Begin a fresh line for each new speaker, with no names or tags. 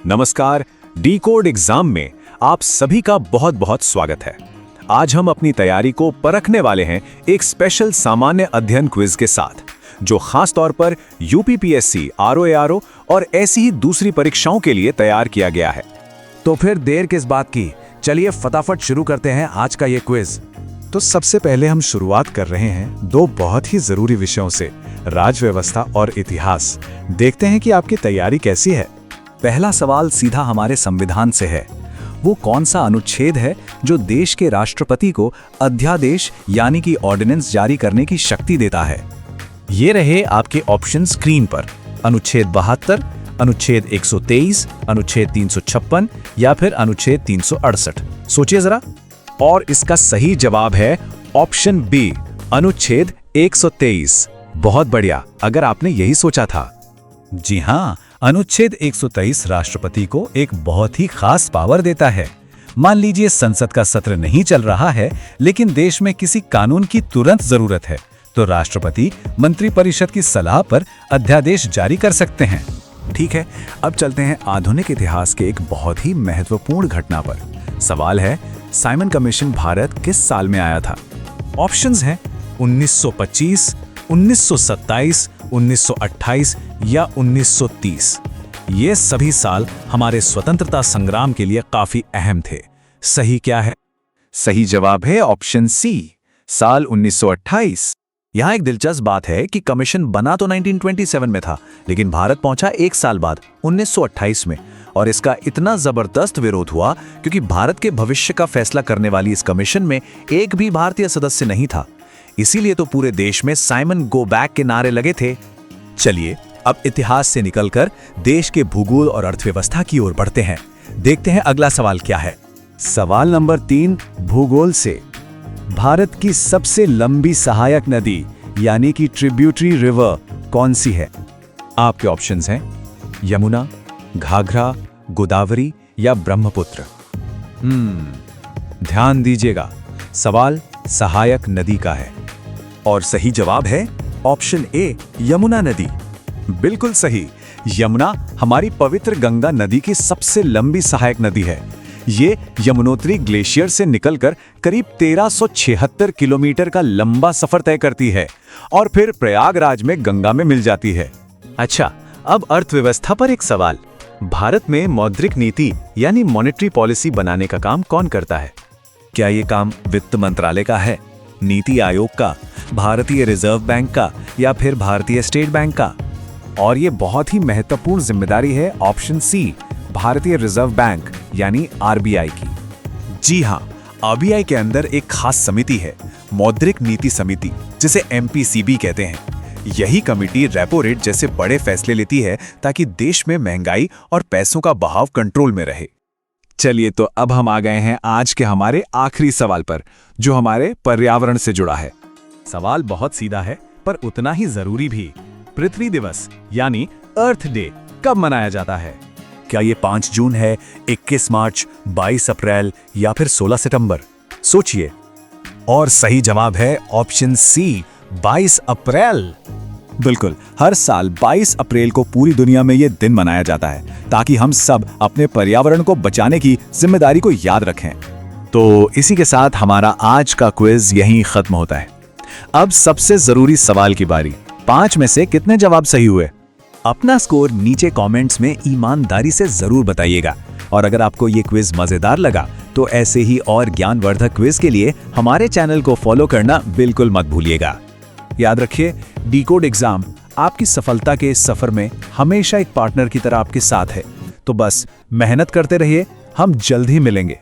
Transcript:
नमस्कार, D code exam में आप सभी का बहुत बहुत स्वागत है। आज हम अपनी तैयारी को परखने वाले हैं एक स्पेशल सामान्य अध्ययन क्विज के साथ, जो खास तौर पर यूपीपीएससी, आरओएआरओ और ऐसी ही दूसरी परीक्षाओं के लिए तैयार किया गया है।
तो फिर देर किस बात की, चलिए फटाफट शुरू करते हैं आज का ये क्विज।
तो सबसे पहले हम शुरुआत कर रहे हैं दो बहुत ही जरूरी विषयों से, राजव्यवस्था और इतिहास। देखते हैं कि आपकी तैयारी कैसी है।
पहला सवाल सीधा हमारे संविधान से है। वो कौन सा अनुच्छेद है जो देश के राष्ट्रपति को अध्यादेश यानी कि ऑर्डिनेंस जारी करने की शक्ति देता है? ये रहे आपके ऑप्शन स्क्रीन पर। अनुच्छेद 72, अनुच्छेद 123, अनुच्छेद 356 या फिर अनुच्छेद 368। सोचिए जरा।
और इसका सही जवाब है ऑप्शन बी, अनुच्छेद 123। बहुत बढ़िया, अगर आपने यही सोचा था।
जी हाँ, अनुच्छेद 123 राष्ट्रपति को एक बहुत ही खास पावर देता है। मान लीजिए संसद का सत्र नहीं चल रहा है, लेकिन देश में किसी कानून की तुरंत जरूरत है, तो राष्ट्रपति मंत्रिपरिषद की सलाह पर अध्यादेश जारी कर सकते हैं।
ठीक है, अब चलते हैं आधुनिक इतिहास के एक बहुत ही महत्वपूर्ण घटना पर। सवाल है, साइमन कमीशन भारत किस साल में आया था? ऑप्शंस हैं 1925, 1927, 1928 या 1930। ये सभी साल हमारे स्वतंत्रता संग्राम के लिए काफी अहम थे। सही क्या है? सही जवाब है ऑप्शन सी, साल 1928। यहाँ एक दिलचस्प बात है कि कमीशन बना तो 1927 में था, लेकिन भारत पहुंचा एक साल बाद 1928 में, और इसका इतना जबरदस्त विरोध हुआ क्योंकि भारत के भविष्य का फैसला करने वाली इस कमीशन में एक भी भारतीय सदस्य नहीं था। इसीलिए तो पूरे देश में साइमन गो बैक के नारे लगे थे। चलिए अब इतिहास से निकलकर देश के भूगोल और अर्थव्यवस्था की ओर बढ़ते हैं। देखते हैं अगला सवाल क्या है।
सवाल नंबर 3, भूगोल से। भारत की सबसे लंबी सहायक नदी यानी कि ट्रिब्यूटरी रिवर कौन सी है?
आपके ऑप्शंस हैं यमुना, घाघरा, गोदावरी या ब्रह्मपुत्र। ध्यान दीजिएगा, सवाल सहायक नदी का है और सही जवाब है ऑप्शन ए, यमुना नदी। बिल्कुल सही। यमुना हमारी पवित्र गंगा नदी की सबसे लंबी सहायक नदी है। ये यमुनोत्री ग्लेशियर से निकलकर करीब 1376 किलोमीटर का लंबा सफर तय करती है और फिर प्रयागराज में गंगा में मिल जाती है। अच्छा, अब अर्थव्यवस्था पर एक सवाल। भारत में मौद्रिक नीति यानी मॉनेटरी पॉलिसी बनाने का काम कौन करता है? क्या ये काम वित्त मंत्रालय का है, नीति आयोग का, भारतीय रिजर्व बैंक का या फिर भारतीय स्टेट बैंक का? और ये बहुत ही महत्वपूर्ण जिम्मेदारी है ऑप्शन सी, भारतीय रिजर्व बैंक यानी आरबीआई की। जी हाँ, आरबीआई के अंदर एक खास समिति है, मौद्रिक नीति समिति, जिसे एमपीसीबी कहते हैं। यही कमेटी रेपो रेट जैसे बड़े फैसले लेती है ताकि देश में महंगाई और पैसों का बहाव कंट्रोल में रहे। चलिए, तो अब हम आ गए हैं आज के हमारे आखिरी सवाल पर, जो हमारे पर्यावरण से जुड़ा है। सवाल बहुत सीधा है पर उतना ही जरूरी भी। पृथ्वी दिवस यानी अर्थ डे कब मनाया जाता है? क्या ये 5 जून है, 21 मार्च, 22 अप्रैल या फिर 16 सितंबर? सोचिए। और सही जवाब है ऑप्शन सी, 22 अप्रैल। बिल्कुल, हर साल 22 अप्रैल को पूरी दुनिया में ये दिन मनाया जाता है ताकि हम सब अपने पर्यावरण को बचाने की जिम्मेदारी को याद रखें। तो इसी के साथ हमारा आज का क्विज यहीं खत्म होता है। अब सबसे जरूरी सवाल की बारी। 5 में से कितने जवाब सही हुए? अपना स्कोर नीचे कमेंट्स में ईमानदारी से जरूर बताइएगा। और अगर आपको ये क्विज मजेदार लगा तो ऐसे ही और ज्ञानवर्धक क्विज के लिए हमारे चैनल को फॉलो करना बिल्कुल मत भूलिएगा। याद रखिए, डी कोड एग्जाम आपकी सफलता के इस सफर में हमेशा एक पार्टनर की तरह आपके साथ है। तो बस मेहनत करते रहिए, हम जल्द ही मिलेंगे।